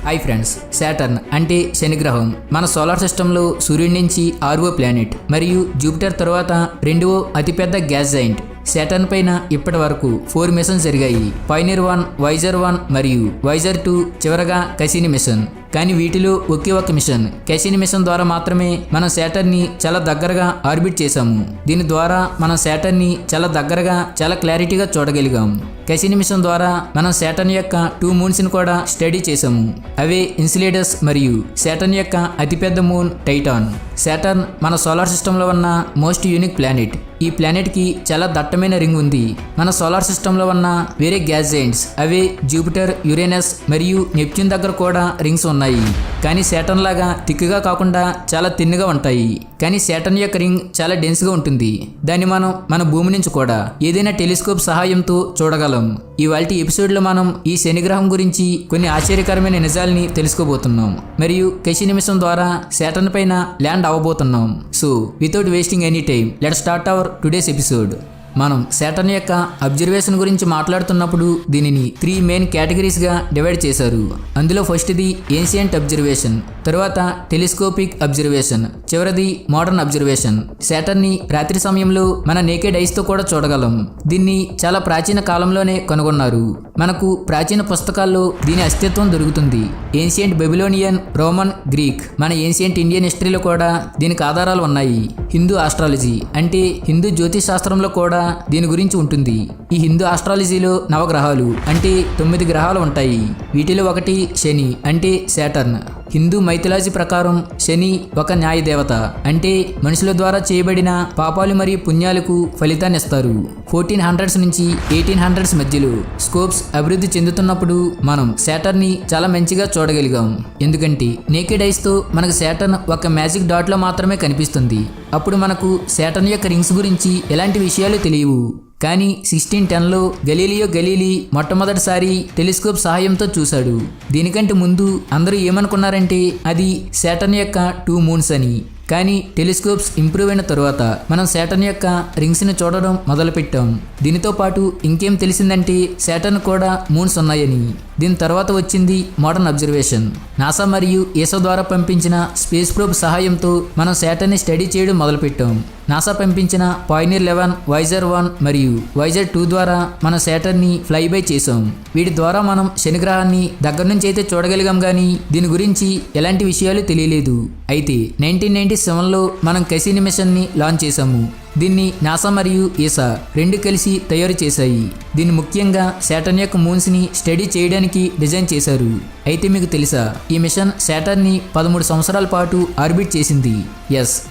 Hi friends, Saturn అంటే శనిగ్రహం మన సోలార్ సిస్టంలో సూర్యుడి నుంచి 6వ ప్లానెట్ మరియు జూపిటర్ తర్వాత 2వ అతిపెద్ద గ్యాస్ జైంట్. సాటర్న్ పైన ఇప్పటి వరకు 4 మిషన్స్ జరిగాయి. పైనీర్ 1, వైజర్ 1 మరియు వైజర్ 2, చివరగా కసిని మిషన్. కానీ వీటిలో ఒకే ఒక మిషన్ కసిని మిషన్ ద్వారా మాత్రమే మనం సాటర్న్ని చాలా దగ్గరగా ఆర్బిట్ చేశాము. దీని ద్వారా మనం సాటర్న్ని చాలా దగ్గరగా చాలా క్లారిటీగా చూడగలిగాం. కసిని మిషన్ ద్వారా మనం సాటర్న్ యొక్క 2 మూన్స్ ని కూడా స్టడీ చేశాము. అవే ఇన్సులేటస్ మరియు సాటర్న్ యొక్క అతిపెద్ద మూన్ టైటాన్. సాటర్న్ మన సోలార్ సిస్టంలో ఉన్న మోస్ట్ యూనిక్ ప్లానెట్. ఈ ప్లానెట్ కి చాలా దట్టమైన రింగ్ ఉంది. మన సోలార్ సిస్టంలో ఉన్న వేరే గ్యాస్ జైంట్స్ అవే జూపిటర్, యురేనస్ మరియు నెప్ట్యూన్ దగ్గర కూడా రింగ్స్ ఉన్నాయి. కానీ సాటర్న్ లాగా థిక్గా కాకుండా చాలా తిన్నుగా ఉంటాయి. కానీ సాటర్న్ యొక్క రింగ్ చాలా డెన్స్గా ఉంటుంది. దాన్ని మనం మన భూమి నుంచి కూడా ఏదైనా టెలిస్కోప్ సహాయంతో చూడగలం. ఇవాల్టి ఎపిసోడ్లో మనం ఈ శనిగ్రహం గురించి కొన్ని ఆశ్చర్యకరమైన నిజాల్ని తెలుసుకోబోతున్నాం మరియు కసిని మిషన్ ద్వారా సాటర్న్ పైన ల్యాండ్ అవ్వబోతున్నాం. So without wasting any time let's start our today's episode. మనం సాటర్న్ యొక్క అబ్జర్వేషన్ గురించి మాట్లాడుతున్నప్పుడు దీనిని 3 మెయిన్ కేటగిరీస్గా డివైడ్ చేశారు. అందులో ఫస్ట్ది ఏన్షియంట్ అబ్జర్వేషన్, తర్వాత టెలిస్కోపిక్ అబ్జర్వేషన్, చివరిది మోడర్న్ అబ్జర్వేషన్. సాటర్న్ని రాత్రి సమయంలో మన నేకెడ్ ఐస్తో కూడా చూడగలం. దీన్ని చాలా ప్రాచీన కాలంలోనే కనుగొన్నారు. మనకు ప్రాచీన పుస్తకాల్లో దీని అస్తిత్వం దొరుకుతుంది. ఏన్షియంట్ బెబిలోనియన్, రోమన్, గ్రీక్, మన ఏన్షియంట్ ఇండియన్ హిస్టరీలో కూడా దీనికి ఆధారాలు ఉన్నాయి. హిందూ ఆస్ట్రాలజీ అంటే హిందూ జ్యోతిష్ శాస్త్రంలో కూడా దీని గురించి ఉంటుంది. ఈ హిందూ ఆస్ట్రాలజీలో నవగ్రహాలు అంటే 9 గ్రహాలు ఉంటాయి. వీటిలో ఒకటి శని అంటే సాటర్న్. హిందూ మైథాలజీ ప్రకారం శని ఒక న్యాయదేవత అంటే మనుషుల ద్వారా చేయబడిన పాపాలు మరియు పుణ్యాలకు ఫలితాన్ని ఇస్తారు. 1400s నుంచి 1800s మధ్యలో స్కోప్స్ అభివృద్ధి చెందుతున్నప్పుడు మనం సాటర్న్ని చాలా మంచిగా చూడగలిగాం. ఎందుకంటే నేకెడ్ ఐస్ తో మనకు సాటర్న్ ఒక మ్యాజిక్ డాట్ లో మాత్రమే కనిపిస్తుంది. అప్పుడు మనకు సాటర్న్ యొక్క రింగ్స్ గురించి ఎలాంటి విషయాలు తెలియవు. కానీ 1610లో గలీలియో గలీలీ మొట్టమొదటిసారి టెలిస్కోప్ సహాయంతో చూశాడు. దీనికంటే ముందు అందరూ ఏమనుకున్నారంటే అది సాటర్న్ యొక్క 2 మూన్స్ అని. కానీ టెలిస్కోప్స్ ఇంప్రూవ్ అయిన తరువాత మనం సాటర్న్ యొక్క రింగ్స్ని చూడడం మొదలుపెట్టాం. దీనితో పాటు ఇంకేం తెలిసిందంటే సాటర్న్ కూడా మూన్స్ ఉన్నాయని. దీని తర్వాత వచ్చింది మోడర్న్ అబ్జర్వేషన్. నాసా మరియు ఏసో ద్వారా పంపించిన స్పేస్ ప్రోబ్ సహాయంతో మనం సాటర్న్ని స్టడీ చేయడం మొదలుపెట్టాం. నాసా పంపించిన పైనీర్ 11, వైజర్ 1 మరియు వైజర్ 2 ద్వారా మనం సాటర్న్ని ఫ్లై బై చేసాం. వీటి ద్వారా మనం శనిగ్రహాన్ని దగ్గర నుంచి అయితే చూడగలిగాం, కానీ దీని గురించి ఎలాంటి విషయాలు తెలియలేదు. అయితే 1997లో మనం కసిని మిషన్ని లాంచ్ చేశాము. దీన్ని నాసా మరియు ఏసా 2 కలిసి తయారు చేశాయి. దీన్ని ముఖ్యంగా సాటర్న్ యొక్క మూన్స్ ని స్టడీ చేయడానికి డిజైన్ చేశారు. అయితే మీకు తెలుసా, ఈ మిషన్ సాటర్న్ని 13 సంవత్సరాల పాటు ఆర్బిట్ చేసింది.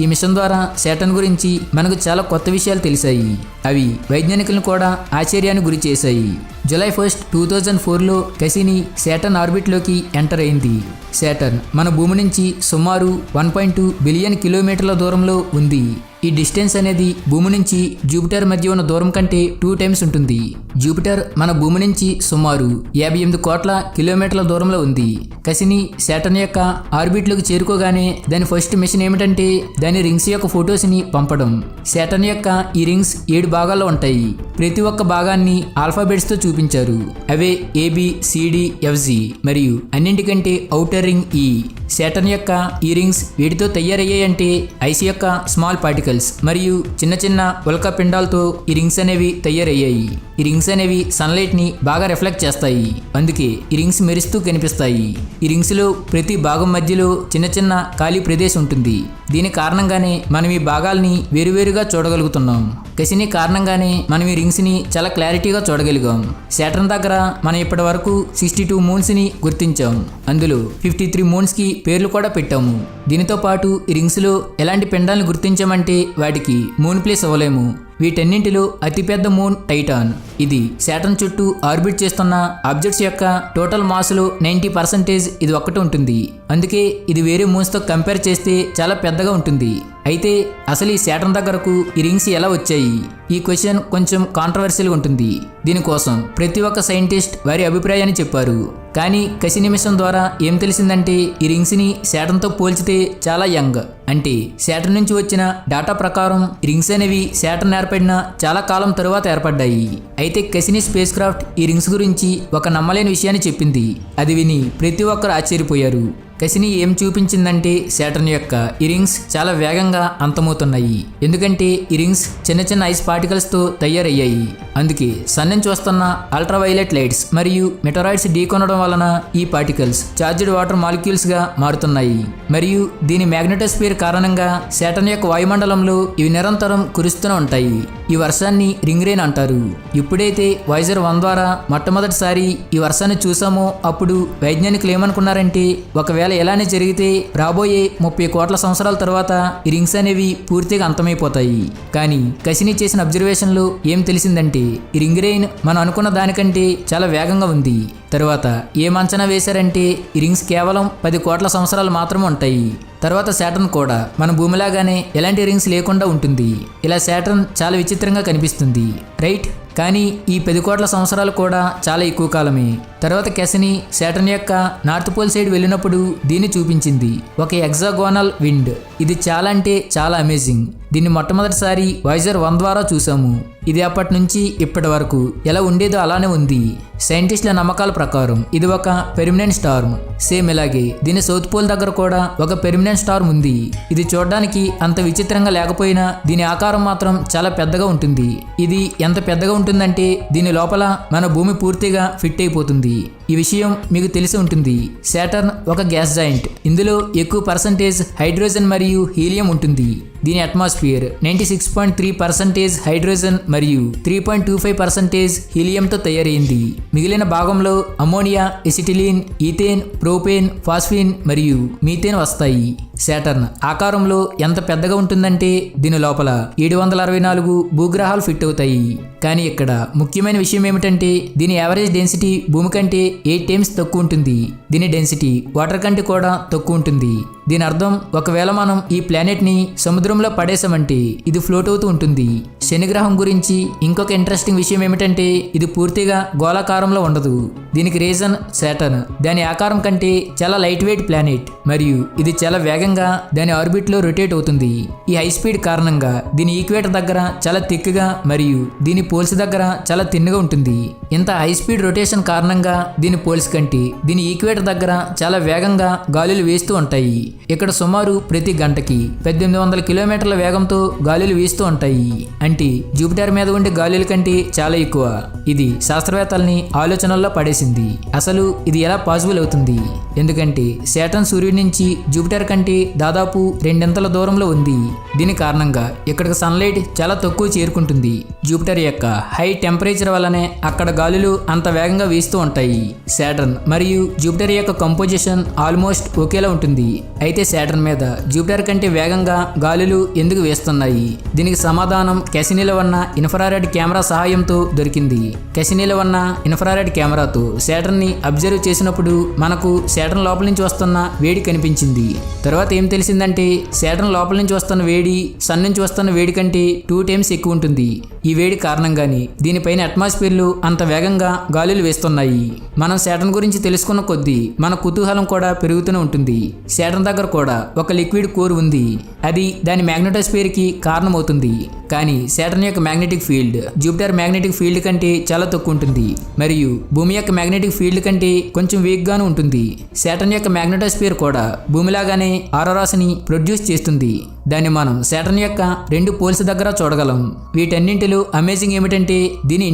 ఈ మిషన్ ద్వారా సాటర్న్ గురించి మనకు చాలా కొత్త విషయాలు తెలిసాయి. అవి వైజ్ఞానికులను కూడా ఆశ్చర్యానికి గురి చేశాయి. జూలై 1, 2004లో కసిని సాటర్న్ ఆర్బిట్లోకి ఎంటర్ అయింది. సాటర్న్ మన భూమి నుంచి సుమారు 1.2 బిలియన్ కిలోమీటర్ల దూరంలో ఉంది. ఈ డిస్టెన్స్ అనేది భూమి నుంచి జూపిటర్ మధ్య ఉన్న దూరం కంటే 2 టైమ్స్ ఉంటుంది. జూపిటర్ మన భూమి నుంచి సుమారు 58 కోట్ల కిలోమీటర్ల దూరంలో ఉంది. కసిని సాటర్న్ యొక్క ఆర్బిట్లోకి చేరుకోగానే దాని ఫస్ట్ మిషన్ ఏమిటంటే దాని రింగ్స్ యొక్క ఫొటోస్ని పంపడం. సాటర్న్ యొక్క ఈ రింగ్స్ 7 భాగాల్లో ఉంటాయి. ప్రతి ఒక్క భాగాన్ని ఆల్ఫాబెట్స్తో చూపించారు. అవే ABCDFG మరియు అన్నింటికంటే ఔటర్ రింగ్ E. సాటర్న్ యొక్క ఈ రింగ్స్ వీటితో తయారయ్యాయంటే ఐస్ యొక్క స్మాల్ పార్టికల్స్ మరియు చిన్న చిన్న ఉల్కా పిండాలతో ఈ రింగ్స్ అనేవి తయారయ్యాయి. ఈ రింగ్స్ అనేవి సన్లైట్ ని బాగా రిఫ్లెక్ట్ చేస్తాయి. అందుకే ఈ రింగ్స్ మెరుస్తూ కనిపిస్తాయి. ఈ రింగ్స్ లో ప్రతి భాగం మధ్యలో చిన్న చిన్న ఖాళీ ప్రదేశం ఉంటుంది. దీని కారణంగానే మనం ఈ భాగాల్ని వేరువేరుగా చూడగలుగుతున్నాం. కసిని కారణంగానే మనం ఈ రింగ్స్ ని చాలా క్లారిటీగా చూడగలిగాం. సాటర్న్ దగ్గర మనం ఇప్పటి వరకు 62 మూన్స్ ని గుర్తించాం. అందులో 53 మూన్స్ కి పేర్లు కూడా పెట్టాము. దీనితో పాటు ఈ రింగ్స్ లో ఎలాంటి పిండాలను గుర్తించామంటే వాటికి మూన్ ప్లేస్ అవ్వలేము. వీటన్నింటిలో అతిపెద్ద మూన్ టైటాన్. ఇది సాటర్న్ చుట్టూ ఆర్బిట్ చేస్తున్న ఆబ్జెక్ట్స్ యొక్క టోటల్ మాస్లో 90% ఇది ఒక్కటి ఉంటుంది. అందుకే ఇది వేరే మూన్స్తో కంపేర్ చేస్తే చాలా పెద్దగా ఉంటుంది. అయితే అసలు ఈ శాటర్న్ దగ్గరకు ఈ రింగ్స్ ఎలా వచ్చాయి? ఈ క్వశ్చన్ కొంచెం కాంట్రవర్షియల్గా ఉంటుంది. దీనికోసం ప్రతి ఒక్క సైంటిస్ట్ వారి అభిప్రాయాన్ని చెప్పారు. కానీ కసిని మిషన్ ద్వారా ఏం తెలిసిందంటే ఈ రింగ్స్ని శాటర్న్తో పోల్చితే చాలా యంగ్. అంటే శాటర్న్ నుంచి వచ్చిన డేటా ప్రకారం రింగ్స్ అనేవి శాటర్న్ ఏర్పడిన చాలా కాలం తరువాత ఏర్పడ్డాయి. అయితే కసిని స్పేస్ క్రాఫ్ట్ ఈ రింగ్స్ గురించి ఒక నమ్మలేని విషయాన్ని చెప్పింది. అది విని ప్రతి ఒక్కరు ఆశ్చర్యపోయారు. కసిని ఏం చూపించిందంటే శాటర్న్ యొక్క ఈ రింగ్స్ చాలా వేగంగా అంతమవుతున్నాయి. ఎందుకంటే ఈ రింగ్స్ చిన్న చిన్న ఐస్ పార్టికల్స్తో తయారయ్యాయి. అందుకే సన్ నుంచి వస్తున్న అల్ట్రావైలెట్ లైట్స్ మరియు మెటరాయిడ్స్ ఢీకొనడం వలన ఈ పార్టికల్స్ చార్జ్డ్ వాటర్ మాలిక్యూల్స్గా మారుతున్నాయి. మరియు దీని మ్యాగ్నెటోస్ఫియర్ కారణంగా శాటర్న్ యొక్క వాయుమండలంలో ఇవి నిరంతరం కురుస్తూనే ఉంటాయి. ఈ వర్షాన్ని రింగ్ రెయిన్ అంటారు. ఎప్పుడైతే వాయేజర్ 1 ద్వారా మొట్టమొదటిసారి ఈ వర్షాన్ని చూసామో అప్పుడు వైజ్ఞానికులు ఏమనుకున్నారంటే ఒకవేళ ఇలానే జరిగితే రాబోయే 30 కోట్ల సంవత్సరాల తర్వాత ఈ రింగ్స్ అనేవి పూర్తిగా అంతమైపోతాయి. కానీ కసిని చేసిన అబ్జర్వేషన్లో ఏం తెలిసిందంటే ఈ రింగ్ రెయిన్ మనం అనుకున్న దానికంటే చాలా వేగంగా ఉంది. తర్వాత ఏం అంచనా వేశారంటే ఈ రింగ్స్ కేవలం 10 కోట్ల సంవత్సరాలు మాత్రమే ఉంటాయి. తర్వాత శాటర్న్ కూడా మన భూమిలాగానే ఎలాంటి రింగ్స్ లేకుండా ఉంటుంది. ఇలా శాటర్న్ చాలా విచిత్రంగా కనిపిస్తుంది, రైట్? కానీ ఈ 10 కోట్ల సంవత్సరాలు కూడా చాలా ఎక్కువ కాలమే. తర్వాత కెసిని శాటర్న్ యొక్క నార్త్ పోల్ సైడ్ వెళ్ళినప్పుడు దీన్ని చూపించింది. ఒక హెక్సాగోనల్ విండ్. ఇది చాలా అంటే చాలా అమేజింగ్. దీన్ని మొట్టమొదటిసారి వాయేజర్ 1 ద్వారా చూసాము. ఇది అప్పటి నుంచి ఇప్పటి వరకు ఎలా ఉండేదో అలానే ఉంది. సైంటిస్టుల నమ్మకాల ప్రకారం ఇది ఒక పెర్మనెంట్ స్టార్మ్. సేమ్ ఇలాగే దీని సౌత్ పోల్ దగ్గర కూడా ఒక పెర్మనెంట్ స్టార్మ్ ఉంది. ఇది చూడడానికి అంత విచిత్రంగా లేకపోయినా దీని ఆకారం మాత్రం చాలా పెద్దగా ఉంటుంది. ఇది ఎంత పెద్దగా ఉంటుందంటే దీని లోపల మన భూమి పూర్తిగా ఫిట్ అయిపోతుంది. ఈ విషయం మీకు తెలిసి ఉంటుంది. శాటర్న్ ఒక గ్యాస్ జాయింట్. ఇందులో ఎక్కువ పర్సంటేజ్ హైడ్రోజన్ మరియు హీలియం ఉంటుంది. దీని అట్మాస్ఫియర్ 96.3% హైడ్రోజన్ మరియు 3.25% హీలియంతో తయారైంది. మిగిలిన భాగంలో ammonia, acetylene, ethane, propane, phosphine మరియు మీథేన్ వస్తాయి. శాటర్న్ ఆకారంలో ఎంత పెద్దగా ఉంటుందంటే దీని లోపల 764 భూగ్రహాలు ఫిట్ అవుతాయి. కానీ ఇక్కడ ముఖ్యమైన విషయం ఏమిటంటే దీని యావరేజ్ డెన్సిటీ భూమి కంటే 8 టైమ్స్ తక్కువ ఉంటుంది. దీని డెన్సిటీ వాటర్ కంటే కూడా తక్కువ ఉంటుంది. దీని అర్థం ఒకవేళ మనం ఈ ప్లానెట్ని సముద్రంలో పడేసామంటే ఇది ఫ్లోట్ అవుతూ ఉంటుంది. శని గ్రహం గురించి ఇంకొక ఇంట్రెస్టింగ్ విషయం ఏమిటంటే ఇది పూర్తిగా గోళాకారంలో ఉండదు. దీనికి రీజన్ శాటర్న్ దాని ఆకారం కంటే చాలా లైట్ వెయిట్ ప్లానెట్ మరియు ఇది చాలా వేగంగా దాని ఆర్బిట్లో రొటేట్ అవుతుంది. ఈ హై స్పీడ్ కారణంగా దీని ఈక్వేటర్ దగ్గర చాలా థిక్గా మరియు దీని పోల్స్ దగ్గర చాలా తిన్నుగా ఉంటుంది. ఇంత హై స్పీడ్ రొటేషన్ కారణంగా దీని పోల్స్ కంటే దీని ఈక్వేటర్ దగ్గర చాలా వేగంగా గాలులు వేస్తూ ఉంటాయి. ఇక్కడ సుమారు ప్రతి గంటకి 1800 కిలోమీటర్ల వేగంతో గాలులు వీస్తూ ఉంటాయి. అంటే జూపిటర్ మీద ఉండే గాలుల కంటే చాలా ఎక్కువ. ఇది శాస్త్రవేత్తల్ని ఆలోచనల్లో పడేసింది. అసలు ఇది ఎలా పాసిబుల్ అవుతుంది? ఎందుకంటే శాటర్న్ సూర్యుడి నుంచి జూపిటర్ కంటే దాదాపు 2 దూరంలో ఉంది. దీని కారణంగా ఇక్కడికి సన్లైట్ చాలా తక్కువ చేరుకుంటుంది. జూపిటర్ యొక్క హై టెంపరేచర్ వల్లనే అక్కడ గాలులు అంత వేగంగా వీస్తూ ఉంటాయి. శాటర్న్ మరియు జూపిటర్ యొక్క కంపోజిషన్ ఆల్మోస్ట్ ఒకేలా ఉంటుంది. అయితే శాటర్న్ మీద జూపిటర్ కంటే వేగంగా గాలులు ఎందుకు వేస్తున్నాయి? దీనికి సమాధానం కెసినీలో ఉన్న ఇన్ఫ్రారెడ్ కెమెరా సహాయంతో దొరికింది. కెసినీలో ఉన్న ఇన్ఫ్రారెడ్ కెమెరాతో శాటర్న్ ని అబ్జర్వ్ చేసినప్పుడు మనకు శాటర్న్ లోపల నుంచి వస్తున్న వేడి కనిపించింది. తర్వాత ఏం తెలిసిందంటే శాటర్న్ లోపల నుంచి వస్తున్న వేడి సన్ నుంచి వస్తున్న వేడి కంటే 2 టైమ్స్ ఎక్కువ ఉంటుంది. ఈ వేడి కారణంగానే దీనిపైన అట్మాస్ఫియర్లు అంత వేగంగా గాలులు వేస్తున్నాయి. మనం శాటర్న్ గురించి తెలుసుకున్న కొద్దీ మన కుతూహలం కూడా పెరుగుతూనే ఉంటుంది. శాటర్న్ దగ్గర కూడా ఒక లిక్విడ్ కోర్ ఉంది. అది దాని మ్యాగ్నెటోస్ఫియర్ కి కారణమవుతుంది. కానీ శాటర్న్ యొక్క magnetic field Jupiter magnetic field కంటే చాలా తక్కువ ఉంటుంది మరియు భూమి యొక్క మ్యాగ్నెటిక్ ఫీల్డ్ కంటే కొంచెం వీక్ గాను ఉంటుంది. శాటర్న్ యొక్క మ్యాగ్నెటోస్ఫియర్ కూడా భూమిలాగానే ఆరోరాస్ని ప్రొడ్యూస్ చేస్తుంది. దాన్ని మనం శాటర్న్ యొక్క 2 పోల్స్ దగ్గర చూడగలం. వీటన్నింటిలో అమేజింగ్ ఏమిటంటే దీని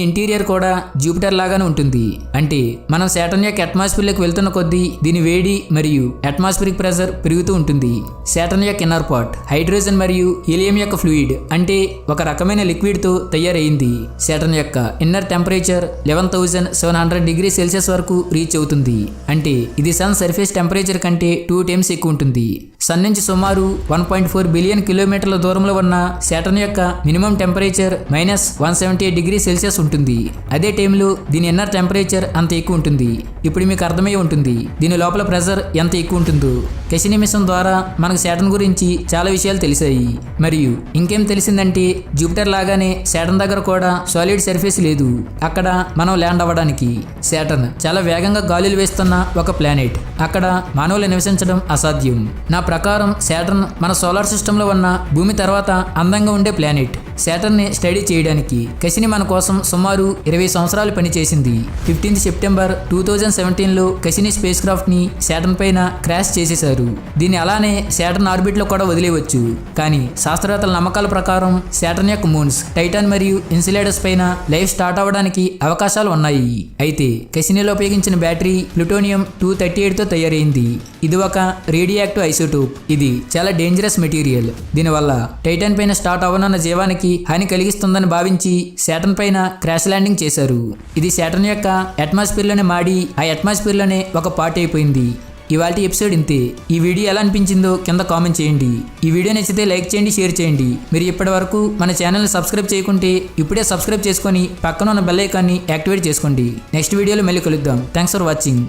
ఇంటీరియర్ కూడా జూపిటర్ లాగానే ఉంటుంది. అంటే మనం శాటర్న్ యొక్క అట్మాస్ఫియర్లోకి వెళ్తున్న కొద్దీ దీని వేడి మరియు అట్మాస్ఫిరిక్ ప్రెషర్ పెరుగుతూ ఉంటుంది. శాటర్న్ యొక్క ఇన్నర్ పార్ట్ హైడ్రోజన్ మరియు హీలియం యొక్క ఫ్లూయిడ్ అంటే ఒక రకమైన లిక్విడ్ తో తయారైంది. శాటర్న్ యొక్క ఇన్నర్ టెంపరేచర్ 11,700 డిగ్రీ సెల్సియస్ వరకు రీచ్ అవుతుంది. అంటే ఇది సన్ సర్ఫేస్ టెంపరేచర్ కంటే 2 టైమ్స్ ఎక్కువ ఉంటుంది. సన్ నుంచి సుమారు 1.4 బిలియన్ కిలోమీటర్ల దూరంలో ఉన్న శాటర్న్ యొక్క మినిమం టెంపరేచర్ -178 ఉంటుంది. అదే టైంలో దీని ఇన్నర్ టెంపరేచర్ అంత ఎక్కువ ఉంటుంది. ఇప్పుడు మీకు అర్థమై ఉంటుంది దీని లోపల ప్రెషర్ ఎంత ఎక్కువ ఉంటుందో. కెసిని మిషన్ ద్వారా మనకు శాటర్న్ గురించి చాలా విషయాలు తెలిసాయి. మరియు ఇంకేం తెలిసిందంటే జూపిటర్ లాగానే శాటర్న్ దగ్గర కూడా సాలిడ్ సర్ఫేస్ లేదు అక్కడ మనం ల్యాండ్ అవ్వడానికి. శాటర్న్ చాలా వేగంగా గాలులు వేస్తున్న ఒక ప్లానెట్. అక్కడ మానవులు నివసించడం అసాధ్యం. నా ప్రకారం శాటర్న్ మన సోలార్ సిస్టంలో ఉన్న భూమి తర్వాత అందంగా ఉండే ప్లానెట్. శాటర్న్ని స్టడీ చేయడానికి కెసిని మన కోసం సుమారు 20 సంవత్సరాలు పనిచేసింది. 15 సెప్టెంబర్ 2017లో కెసిని స్పేస్ క్రాఫ్ట్ ని శాటర్న్ పైన క్రాష్ చేసేశారు. దీన్ని అలానే శాటర్న్ ఆర్బిట్ లో కూడా వదిలేయవచ్చు. కానీ శాస్త్రవేత్తల నమ్మకాల ప్రకారం శాటర్న్ యొక్క మూన్స్ టైటాన్ మరియు ఇన్సులేటర్స్ పైన లైఫ్ స్టార్ట్ అవ్వడానికి అవకాశాలు ఉన్నాయి. అయితే కెసినిలో ఉపయోగించిన బ్యాటరీ ప్లూటోనియం 238తో తయారైంది. ఇది ఒక రేడియో యాక్టివ్ ఐసోటోప్. ఇది చాలా డేంజరస్ మెటీరియల్. దీనివల్ల టైటాన్ పైన స్టార్ట్ అవ్వనున్న జీవానికి హాని కలిగిస్తుందని భావించి శాటర్న్ పైన క్రాష్ ల్యాండింగ్ చేశారు. ఇది శాటర్న్ యొక్క అట్మాస్ఫియర్ లోనే మాడి ఆ అట్మాస్ఫియర్ లోనే ఒక పార్ట్ అయిపోయింది. ఇవాళ ఎపిసోడ్ ఇంతే. ఈ వీడియో ఎలా అనిపించిందో కింద కామెంట్ చేయండి. ఈ వీడియో నచ్చితే లైక్ చేయండి, షేర్ చేయండి. మీరు ఇప్పటి వరకు మన ఛానల్ని సబ్స్క్రైబ్ చేయకుంటే ఇప్పుడే సబ్స్క్రైబ్ చేసుకొని పక్కన ఉన్న బెల్ ఐకాన్ని యాక్టివేట్ చేసుకోండి. నెక్స్ట్ వీడియోలో మళ్ళీ కలుద్దాం. Thanks for watching.